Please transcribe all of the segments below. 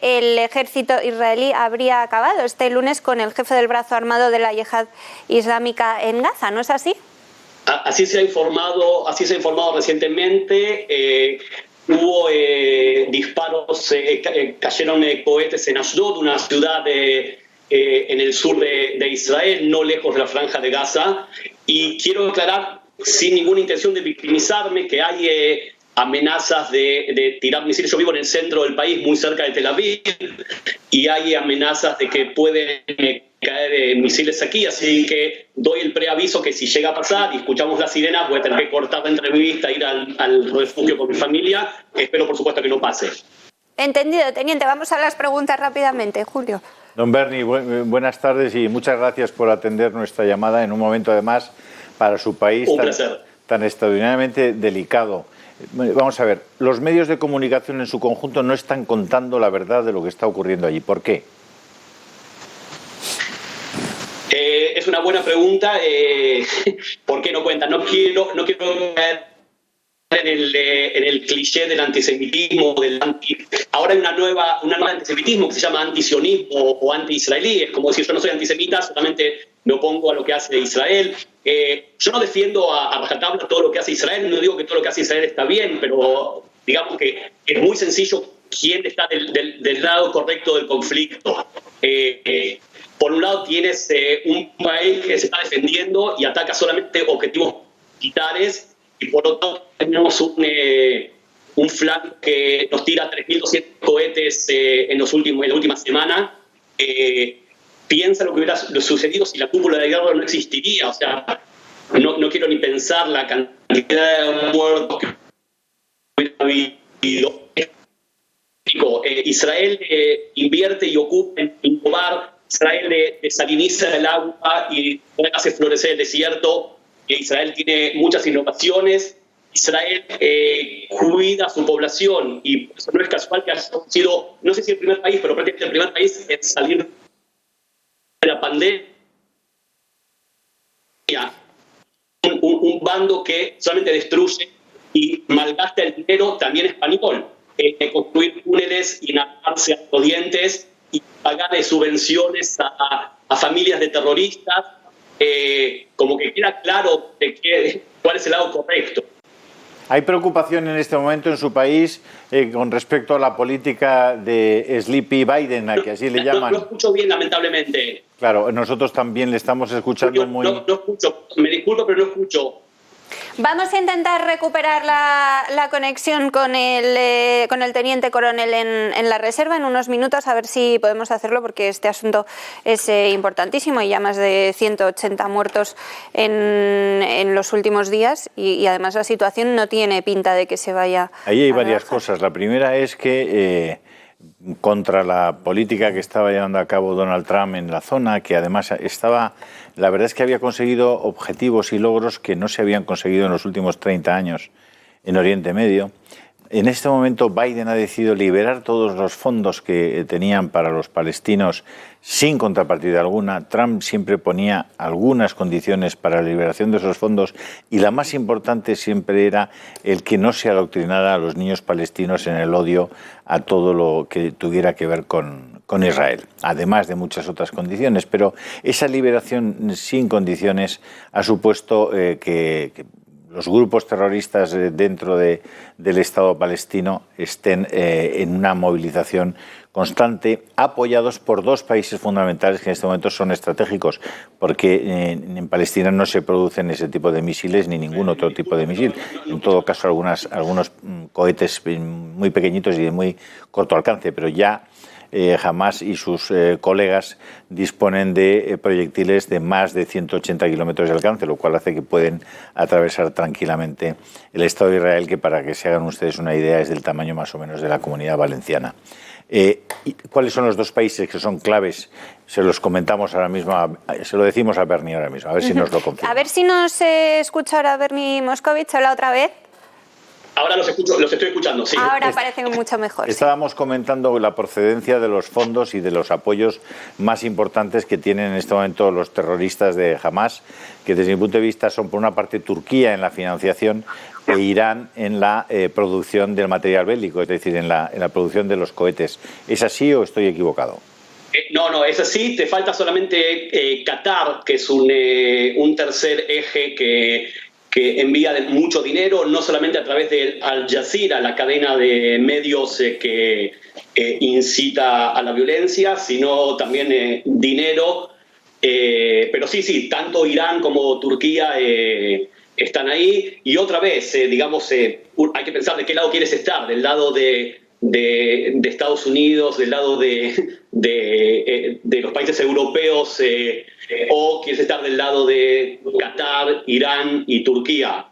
el ejército israelí habría acabado este lunes con el jefe del brazo armado de la Yihad Islámica en Gaza, ¿no es así? Así se ha informado recientemente. Hubo disparos, cayeron cohetes en Ashdod, una ciudad en el sur de Israel, no lejos de la franja de Gaza. Y quiero aclarar, sin ninguna intención de victimizarme, que hay amenazas de tirar misiles. Yo vivo en el centro del país, muy cerca de Tel Aviv, y hay amenazas de que pueden caer misiles aquí, así que doy el preaviso que si llega a pasar y escuchamos las sirenas, voy a tener que cortar la entrevista, ir al refugio con mi familia. Espero, por supuesto, que no pase. Entendido, teniente. Vamos a las preguntas rápidamente, Julio. Don Berni, buenas tardes y muchas gracias por atender nuestra llamada en un momento, además, para su país tan extraordinariamente delicado. Vamos a ver, los medios de comunicación en su conjunto no están contando la verdad de lo que está ocurriendo allí. ¿Por qué? Es una buena pregunta. ¿Por qué no cuentan? No quiero caer en el cliché del antisemitismo. Ahora hay una nueva antisemitismo que se llama antisionismo o anti-israelí. Es como decir, yo no soy antisemita, solamente me opongo a lo que hace Israel. Yo no defiendo a rajatabla todo lo que hace Israel, no digo que todo lo que hace Israel está bien, pero digamos que es muy sencillo quién está del lado correcto del conflicto. Por un lado tienes un país que se está defendiendo y ataca solamente objetivos militares, y por otro lado tenemos un flanco que nos tira 3.200 cohetes en la última semana. Piensa lo que hubiera sucedido si la cúpula de guerra no existiría. O sea, no quiero ni pensar la cantidad de muertos que hubiera habido. Israel invierte y ocupa en innovar. Israel desaliniza el agua y hace florecer el desierto. Israel tiene muchas innovaciones. Israel cuida a su población y eso no es casual que haya sido, no sé si el primer país, pero prácticamente el primer país en salir de la pandemia. Un bando que solamente destruye y malgasta el dinero también español. Construir túneles y nadarse a los dientes y pagar subvenciones a familias de terroristas, como que queda claro cuál es el lado correcto. ¿Hay preocupación en este momento en su país con respecto a la política de Sleepy Biden, a que así le llaman? No escucho bien, lamentablemente. Claro, nosotros también le estamos escuchando muy... No escucho, me disculpo, pero no escucho. Vamos a intentar recuperar la conexión con el teniente coronel en la reserva en unos minutos, a ver si podemos hacerlo, porque este asunto es importantísimo y ya más de 180 muertos en los últimos días y además la situación no tiene pinta de que se vaya. Ahí hay varias cosas. La primera es que contra la política que estaba llevando a cabo Donald Trump en la zona, que además la verdad es que había conseguido objetivos y logros que no se habían conseguido en los últimos 30 años en Oriente Medio. En este momento Biden ha decidido liberar todos los fondos que tenían para los palestinos sin contrapartida alguna. Trump siempre ponía algunas condiciones para la liberación de esos fondos y la más importante siempre era el que no se adoctrinara a los niños palestinos en el odio a todo lo que tuviera que ver con Israel, además de muchas otras condiciones. Pero esa liberación sin condiciones ha supuesto que los grupos terroristas dentro del Estado palestino estén en una movilización constante, apoyados por dos países fundamentales que en este momento son estratégicos, porque en Palestina no se producen ese tipo de misiles ni ningún otro tipo de misil. En todo caso, algunos cohetes muy pequeñitos y de muy corto alcance, pero ya Hamas y sus colegas disponen de proyectiles de más de 180 kilómetros de alcance, lo cual hace que pueden atravesar tranquilamente el Estado de Israel, que para que se hagan ustedes una idea es del tamaño más o menos de la Comunidad Valenciana. ¿Cuáles son los dos países que son claves? Se los comentamos ahora mismo, se lo decimos a Berni ahora mismo, a ver si nos lo confirma. A ver si nos escucha ahora Berni Moscovich, habla otra vez. Ahora los estoy escuchando, sí. Ahora parecen mucho mejor. Estábamos comentando la procedencia de los fondos y de los apoyos más importantes que tienen en este momento los terroristas de Hamas, que desde mi punto de vista son por una parte Turquía en la financiación e Irán en la producción del material bélico, es decir, en la producción de los cohetes. ¿Es así o estoy equivocado? No, es así. Te falta solamente Qatar, que es un tercer eje que envía mucho dinero, no solamente a través de Al Jazeera, la cadena de medios que incita a la violencia, sino también dinero. Pero sí, tanto Irán como Turquía están ahí. Y otra vez, digamos, hay que pensar de qué lado quieres estar, del lado de Estados Unidos, del lado de los países europeos, o quieres estar del lado de Qatar, Irán y Turquía.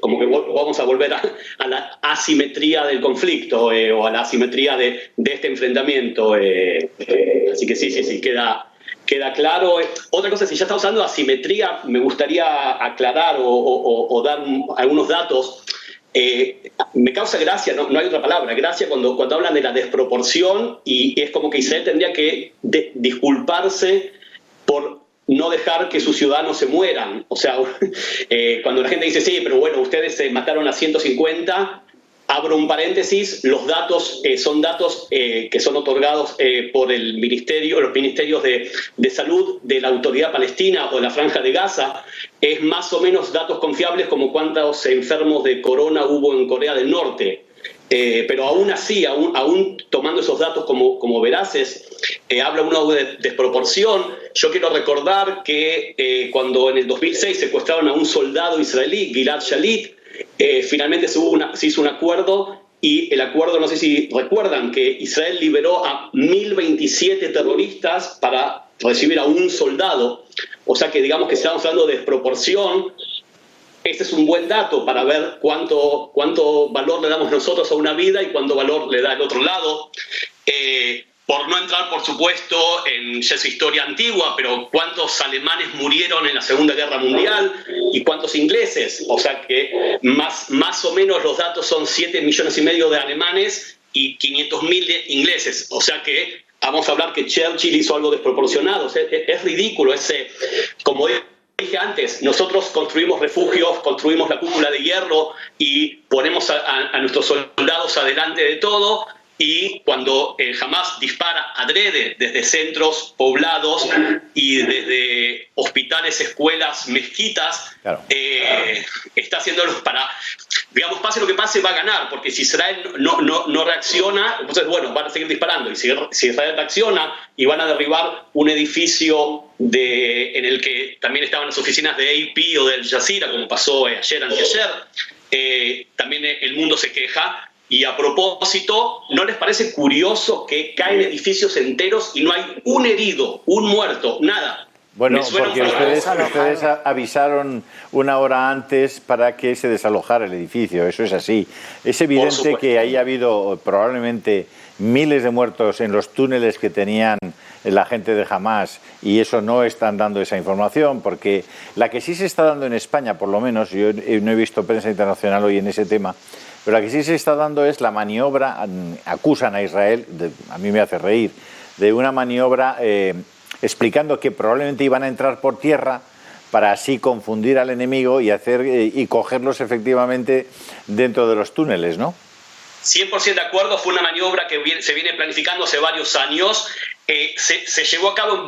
Como que vamos a volver a la asimetría del conflicto o a la asimetría de este enfrentamiento. Así que sí, queda claro. Otra cosa, si ya estamos hablando de asimetría, me gustaría aclarar o dar algunos datos. Me causa gracia, no hay otra palabra, gracia cuando hablan de la desproporción, y es como que Israel tendría que disculparse por no dejar que sus ciudadanos se mueran. O sea, cuando la gente dice, sí, pero bueno, ustedes mataron a 150, abro un paréntesis, los datos son datos que son otorgados por los ministerios de salud de la Autoridad Palestina o de la Franja de Gaza. Es más o menos datos confiables como cuántos enfermos de corona hubo en Corea del Norte. Pero aún así, aún tomando esos datos como veraces, habla uno de desproporción. Yo quiero recordar que cuando en el 2006 secuestraron a un soldado israelí, Gilad Shalit, finalmente se hizo un acuerdo, y el acuerdo, no sé si recuerdan, que Israel liberó a 1027 terroristas para recibir a un soldado. O sea que digamos que estamos hablando de desproporción. Este es un buen dato para ver cuánto valor le damos nosotros a una vida y cuánto valor le da el otro lado. Por no entrar, por supuesto, en ya su historia antigua, pero cuántos alemanes murieron en la Segunda Guerra Mundial y cuántos ingleses. O sea que más o menos los datos son 7,5 millones de alemanes y 500.000 ingleses. O sea que vamos a hablar que Churchill hizo algo desproporcionado. O sea, es ridículo. Como dije antes, nosotros construimos refugios, construimos la cúpula de hierro y ponemos a nuestros soldados adelante de todo. Y cuando Hamas dispara adrede desde centros poblados y desde hospitales, escuelas, mezquitas, claro, está haciéndolo para, digamos, pase lo que pase, va a ganar, porque si Israel no reacciona, entonces, bueno, van a seguir disparando. Y si Israel reacciona y van a derribar un edificio en el que también estaban las oficinas de AP o del Al Jazeera, como pasó ayer, anteayer, también el mundo se queja. Y a propósito, ¿no les parece curioso que caen edificios enteros y no hay un herido, un muerto, nada? Bueno, porque ustedes avisaron una hora antes para que se desalojara el edificio, eso es así. Es evidente que ahí ha habido probablemente miles de muertos en los túneles que tenían la gente de Hamas, y eso no están dando esa información, porque la que sí se está dando en España, por lo menos, yo no he visto prensa internacional hoy en ese tema, pero la que sí se está dando es la maniobra, acusan a Israel, a mí me hace reír, de una maniobra explicando que probablemente iban a entrar por tierra para así confundir al enemigo y cogerlos efectivamente dentro de los túneles, ¿no? 100% de acuerdo, fue una maniobra que se viene planificando hace varios años. Se llevó a cabo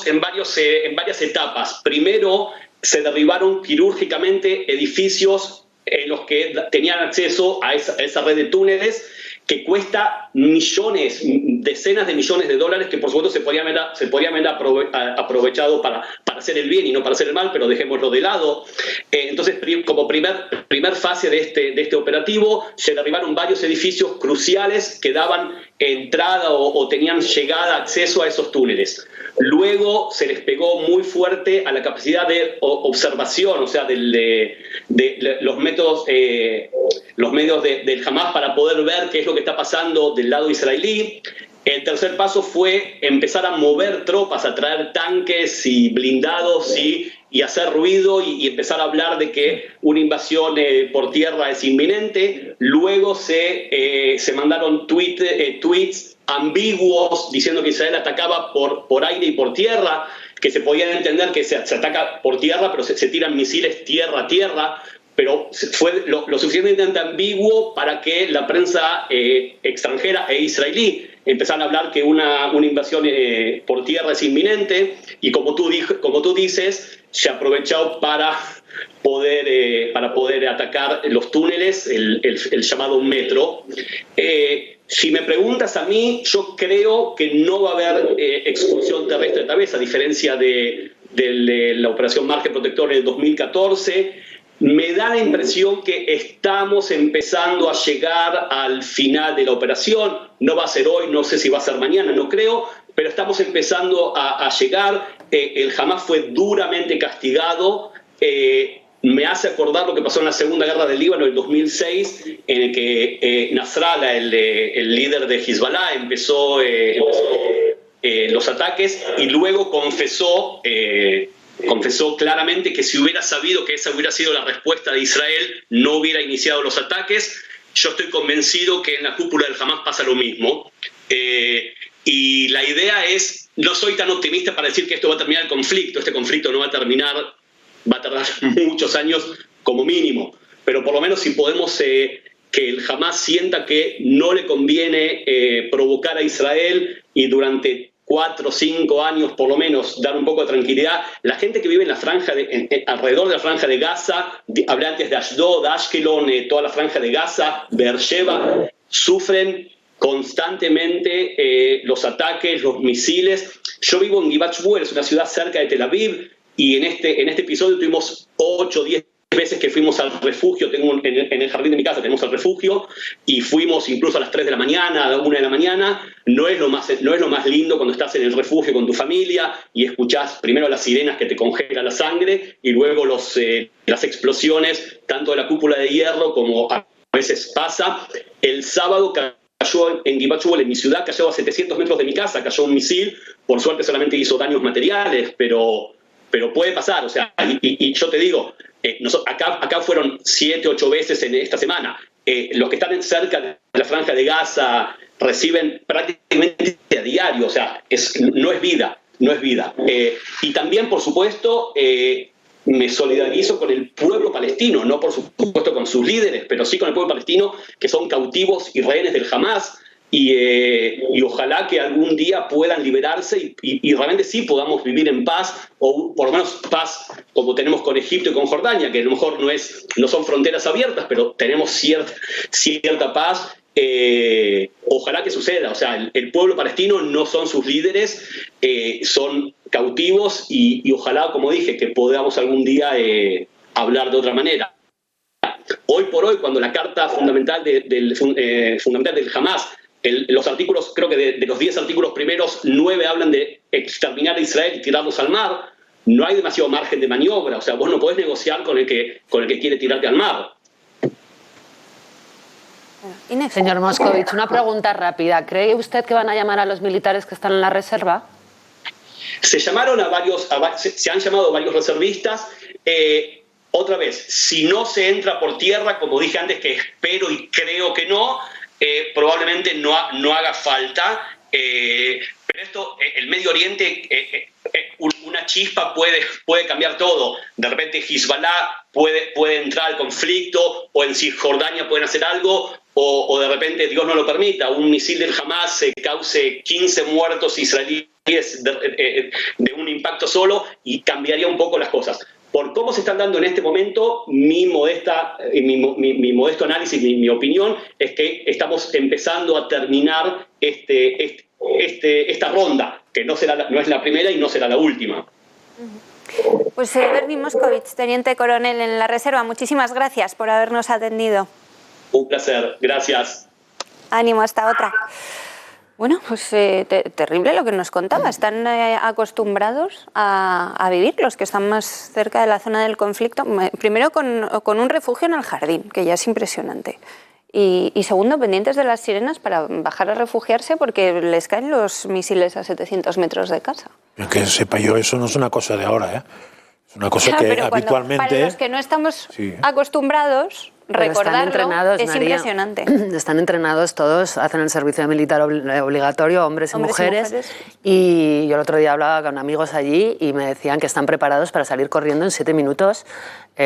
en varias etapas. Primero, se derribaron quirúrgicamente edificios en los que tenían acceso a esa red de túneles, que cuesta millones, decenas de millones de dólares, que por supuesto se podrían haber aprovechado para hacer el bien y no para hacer el mal, pero dejémoslo de lado. Entonces, como primer fase de este operativo, se derribaron varios edificios cruciales que daban entrada o tenían llegada, acceso a esos túneles. Luego se les pegó muy fuerte a la capacidad de observación, o sea, de los medios del Hamas para poder ver qué es lo que está pasando del lado israelí. El tercer paso fue empezar a mover tropas, a traer tanques y blindados y hacer ruido y empezar a hablar de que una invasión por tierra es inminente. Luego se mandaron tweets ambiguos diciendo que Israel atacaba por aire y por tierra, que se podían entender que se ataca por tierra, pero se tiran misiles tierra a tierra. Pero fue lo suficientemente ambiguo para que la prensa extranjera e israelí empezaron a hablar que una invasión por tierra es inminente, y como tú dices, se aprovechó para poder atacar los túneles, el llamado metro. Si me preguntas a mí, yo creo que no va a haber excursión terrestre esta vez, a diferencia de la operación Margen Protector en el 2014. Me da la impresión que estamos empezando a llegar al final de la operación. No va a ser hoy, no sé si va a ser mañana, no creo, pero estamos empezando a llegar. El Hamas fue duramente castigado. Me hace acordar lo que pasó en la Segunda Guerra del Líbano en el 2006, en el que Nasrallah, el líder de Hezbollah, empezó los ataques y luego confesó claramente que si hubiera sabido que esa hubiera sido la respuesta de Israel, no hubiera iniciado los ataques. Yo estoy convencido que en la cúpula del Hamas pasa lo mismo. Y la idea es, no soy tan optimista para decir que esto va a terminar el conflicto. Este conflicto no va a terminar, va a tardar muchos años como mínimo. Pero por lo menos si podemos que el Hamas sienta que no le conviene provocar a Israel y durante 4 o 5 años por lo menos dar un poco de tranquilidad. La gente que vive en la franja alrededor de la franja de Gaza, hablé antes de Ashdod, Ashkelon, toda la franja de Gaza, Beersheba, sufren constantemente los ataques, los misiles. Yo vivo en Givat Shmuel, es una ciudad cerca de Tel Aviv, y en este episodio tuvimos 8 o 10 veces que fuimos al refugio. En el jardín de mi casa tenemos el refugio, y fuimos incluso a las 3 de la mañana, a la 1 de la mañana. No es lo más lindo cuando estás en el refugio con tu familia y escuchás primero las sirenas que te congelan la sangre, y luego las explosiones, tanto de la cúpula de hierro como a veces pasa. El sábado cayó en Givat Shmuel, en mi ciudad, cayó a 700 metros de mi casa, cayó un misil. Por suerte solamente hizo daños materiales, pero puede pasar. O sea, y yo te digo, acá fueron 7 o 8 veces en esta semana. Los que están cerca de la franja de Gaza reciben prácticamente a diario. O sea, no es vida. Y también, por supuesto, me solidarizo con el pueblo palestino, no por supuesto con sus líderes, pero sí con el pueblo palestino, que son cautivos y rehenes del Hamas. Y ojalá que algún día puedan liberarse y realmente sí podamos vivir en paz, o por lo menos paz como tenemos con Egipto y con Jordania, que a lo mejor no son fronteras abiertas, pero tenemos cierta paz. Ojalá que suceda. O sea, el pueblo palestino no son sus líderes, son cautivos, y ojalá, como dije, que podamos algún día hablar de otra manera. Hoy por hoy, cuando la carta fundamental del Hamas, los artículos, creo que de los 10 artículos primeros, 9 hablan de exterminar a Israel y tirarlos al mar. No hay demasiado margen de maniobra. O sea, vos no podés negociar con el que quiere tirarte al mar. Inés. Señor Moscovich, una pregunta rápida. ¿Cree usted que van a llamar a los militares que están en la reserva? Se han llamado varios reservistas. Otra vez, si no se entra por tierra, como dije antes, que espero y creo que no, probablemente no haga falta. Pero esto, el Medio Oriente, una chispa puede cambiar todo. De repente Hezbollah puede entrar al conflicto, o en Cisjordania pueden hacer algo, o de repente, Dios no lo permita, un misil del Hamas cause 15 muertos israelíes de un impacto solo, y cambiaría un poco las cosas. Por cómo se están dando en este momento, mi modesto análisis, mi opinión, es que estamos empezando a terminar esta ronda, que no es la primera y no será la última. Pues Bernie Moscovich, teniente coronel en la reserva, muchísimas gracias por habernos atendido. Un placer, gracias. Ánimo, hasta otra. Bueno, pues terrible lo que nos contaba. Están acostumbrados a vivir los que están más cerca de la zona del conflicto, primero con un refugio en el jardín, que ya es impresionante. Y segundo, pendientes de las sirenas para bajar a refugiarse porque les caen los misiles a 700 metros de casa. Que sepa yo, eso no es una cosa de ahora, ¿eh? Es una cosa que habitualmente... Para los que no estamos acostumbrados, recordarlo es impresionante. Están entrenados todos, hacen el servicio militar obligatorio, hombres y mujeres. Y yo el otro día hablaba con amigos allí y me decían que están preparados para salir corriendo en 7 minutos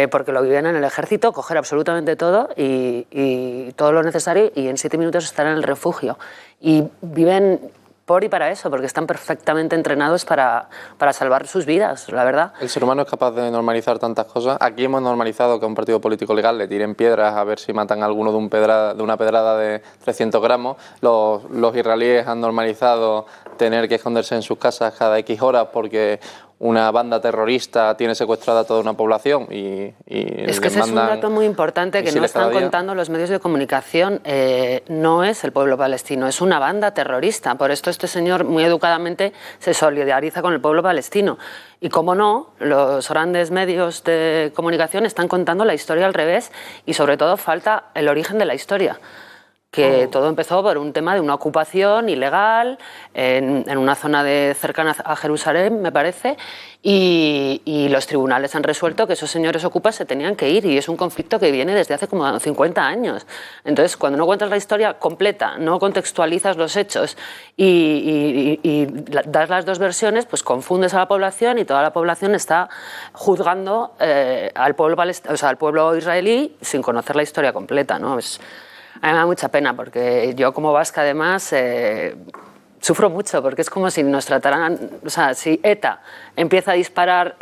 porque lo viven en el ejército, coger absolutamente todo y todo lo necesario y en 7 minutos estar en el refugio. Y viven por y para eso, porque están perfectamente entrenados para salvar sus vidas, la verdad. El ser humano es capaz de normalizar tantas cosas. Aquí hemos normalizado que a un partido político legal le tiren piedras a ver si matan a alguno de una pedrada de 300 gramos. Los israelíes han normalizado tener que esconderse en sus casas cada X horas porque una banda terrorista tiene secuestrada a toda una población y es que ese es un dato muy importante que no están contando los medios de comunicación. No es el pueblo palestino, es una banda terrorista. Por esto este señor muy educadamente se solidariza con el pueblo palestino. Y cómo no, los grandes medios de comunicación están contando la historia al revés y sobre todo falta el origen de la historia. Que todo empezó por un tema de una ocupación ilegal en una zona cercana a Jerusalén, me parece, y los tribunales han resuelto que esos señores ocupas se tenían que ir y es un conflicto que viene desde hace como 50 años. Entonces, cuando no cuentas la historia completa, no contextualizas los hechos y das las dos versiones, pues confundes a la población y toda la población está juzgando al pueblo israelí sin conocer la historia completa, ¿no? A mí me da mucha pena porque yo como vasca además sufro mucho porque es como si nos trataran, o sea, si ETA empieza a disparar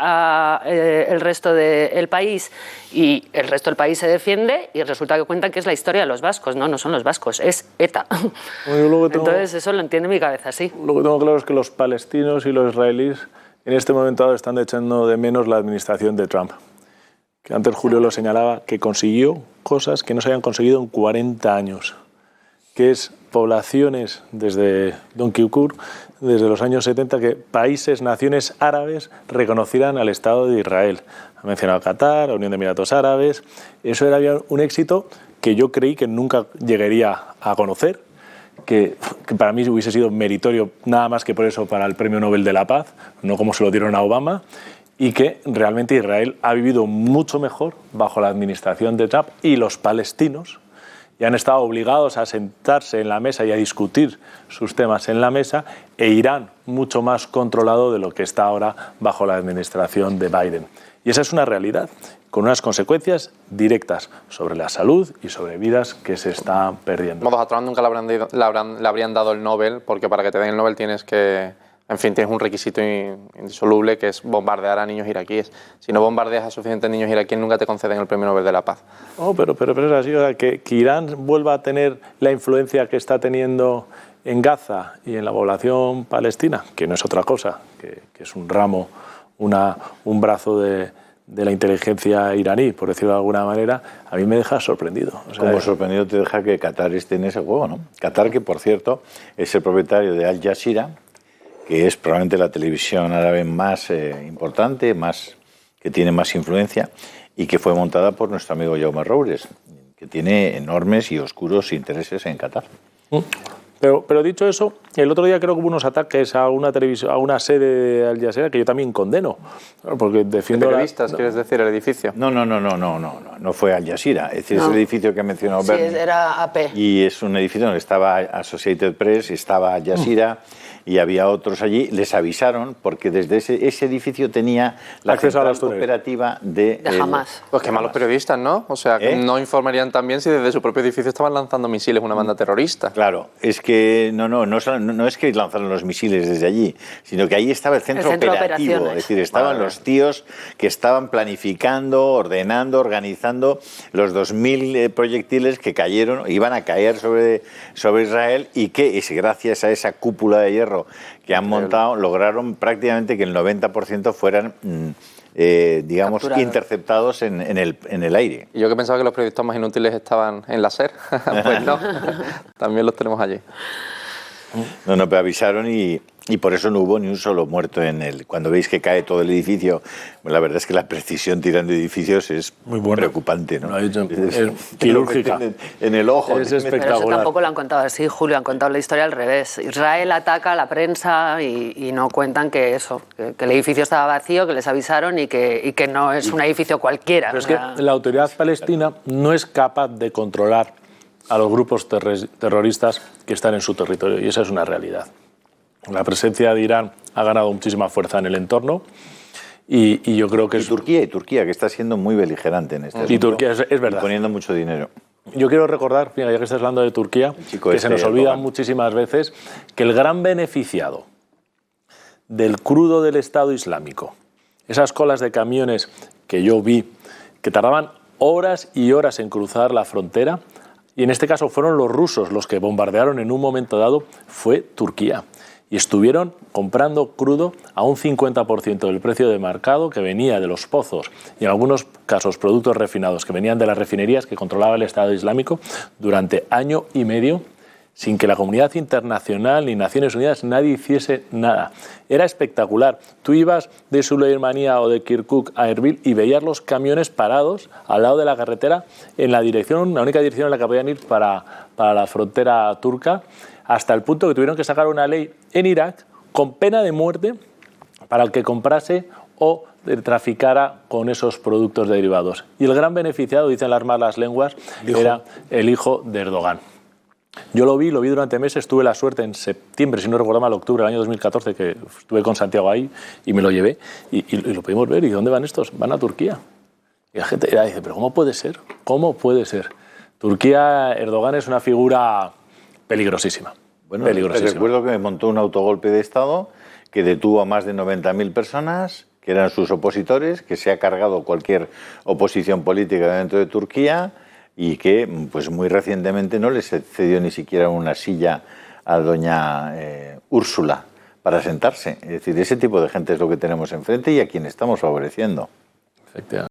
el resto del país y el resto del país se defiende y resulta que cuentan que es la historia de los vascos, no son los vascos, es ETA. Entonces eso lo entiende mi cabeza, sí. Lo que tengo claro es que los palestinos y los israelíes en este momento están echando de menos la administración de Trump. Que antes Julio lo señalaba, que consiguió cosas que no se habían conseguido en 40 años, que es poblaciones desde Yom Kippur, desde los años 70, que países, naciones árabes reconocieran al Estado de Israel. Ha mencionado Qatar, la Unión de Emiratos Árabes. Eso era un éxito que yo creí que nunca llegaría a conocer, que para mí hubiese sido meritorio nada más que por eso para el Premio Nobel de la Paz, no como se lo dieron a Obama, y que realmente Israel ha vivido mucho mejor bajo la administración de Trump y los palestinos ya han estado obligados a sentarse en la mesa y a discutir sus temas en la mesa e Irán mucho más controlado de lo que está ahora bajo la administración de Biden. Y esa es una realidad con unas consecuencias directas sobre la salud y sobre vidas que se están perdiendo. A Trump nunca le habrían dado el Nobel porque para que te den el Nobel tienes un requisito indisoluble que es bombardear a niños iraquíes. Si no bombardeas a suficientes niños iraquíes, nunca te conceden el Premio Nobel de la Paz. Oh, pero es así, o sea, que Irán vuelva a tener la influencia que está teniendo en Gaza y en la población palestina, que no es otra cosa, que es un ramo, un brazo de la inteligencia iraní, por decirlo de alguna manera, a mí me deja sorprendido. O sea, como sorprendido te deja que Qatar esté en ese juego, ¿no? Qatar, que por cierto es el propietario de Al Jazeera, que es probablemente la televisión árabe más importante, que tiene más influencia y que fue montada por nuestro amigo Jaume Roures, que tiene enormes y oscuros intereses en Qatar. Pero dicho eso, el otro día creo que hubo unos ataques a una televisión, a una sede de Al Jazeera que yo también condeno, porque defiendo periodistas, ¿quieres decir el edificio? No fue Al Jazeera, es decir, es el edificio que ha mencionado Bernie. Sí, era AP. Y es un edificio donde estaba Associated Press, estaba Al Jazeera. Y había otros allí, les avisaron, porque desde ese edificio tenía la acceso central operativa de Hamas. Pues qué malos periodistas, ¿no? O sea, que no informarían también si desde su propio edificio estaban lanzando misiles una banda terrorista. Claro, es que no es que lanzaron los misiles desde allí, sino que ahí estaba el centro operativo, es decir, estaban los tíos que estaban planificando, ordenando, organizando los 2.000 proyectiles que cayeron, iban a caer sobre Israel y que gracias a esa cúpula de hierro que han montado, lograron prácticamente que el 90% fueran, digamos, capturados, interceptados en el aire. Y yo que pensaba que los periodistas más inútiles estaban en la SER, pues no, también los tenemos allí. No, pero avisaron y por eso no hubo ni un solo muerto en el. Cuando veis que cae todo el edificio, la verdad es que la precisión tirando edificios es muy preocupante, ¿no? Quirúrgica. En el ojo. Es espectacular. Pero eso tampoco lo han contado así, Julio, han contado la historia al revés. Israel ataca a la prensa y no cuentan que el edificio estaba vacío, que les avisaron y que no es un edificio cualquiera. Pero es que la autoridad palestina no es capaz de controlar a los grupos terroristas que están en su territorio, y esa es una realidad. La presencia de Irán ha ganado muchísima fuerza en el entorno y yo creo que... Turquía, que está siendo muy beligerante en este asunto. Y Turquía, es verdad. Y poniendo mucho dinero. Yo quiero recordar, ya que estás hablando de Turquía, que se nos olvida muchísimas veces que el gran beneficiado del crudo del Estado Islámico, esas colas de camiones que yo vi, que tardaban horas y horas en cruzar la frontera, y en este caso fueron los rusos los que bombardearon en un momento dado, fue Turquía. Y estuvieron comprando crudo a un 50% del precio de mercado que venía de los pozos y en algunos casos productos refinados que venían de las refinerías que controlaba el Estado Islámico durante año y medio, sin que la comunidad internacional ni Naciones Unidas nadie hiciese nada. Era espectacular. Tú ibas de Suleimanía o de Kirkuk a Erbil y veías los camiones parados al lado de la carretera en la única dirección en la que podían ir para la frontera turca, hasta el punto que tuvieron que sacar una ley en Irak con pena de muerte para el que comprase o traficara con esos productos derivados. Y el gran beneficiado, dicen las malas lenguas, era el hijo de Erdogan. Yo lo vi durante meses, tuve la suerte en septiembre, si no recuerdo mal, octubre del año 2014, que estuve con Santiago ahí y me lo llevé y lo pudimos ver. ¿Y dónde van estos? Van a Turquía. Y la gente dice, ¿pero cómo puede ser? ¿Cómo puede ser? Turquía, Erdogan es una figura peligrosísima. Bueno, recuerdo que montó un autogolpe de Estado que detuvo a más de 90.000 personas, que eran sus opositores, que se ha cargado cualquier oposición política dentro de Turquía y que pues muy recientemente no les cedió ni siquiera una silla a doña Úrsula para sentarse. Es decir, ese tipo de gente es lo que tenemos enfrente y a quien estamos favoreciendo. Efectivamente.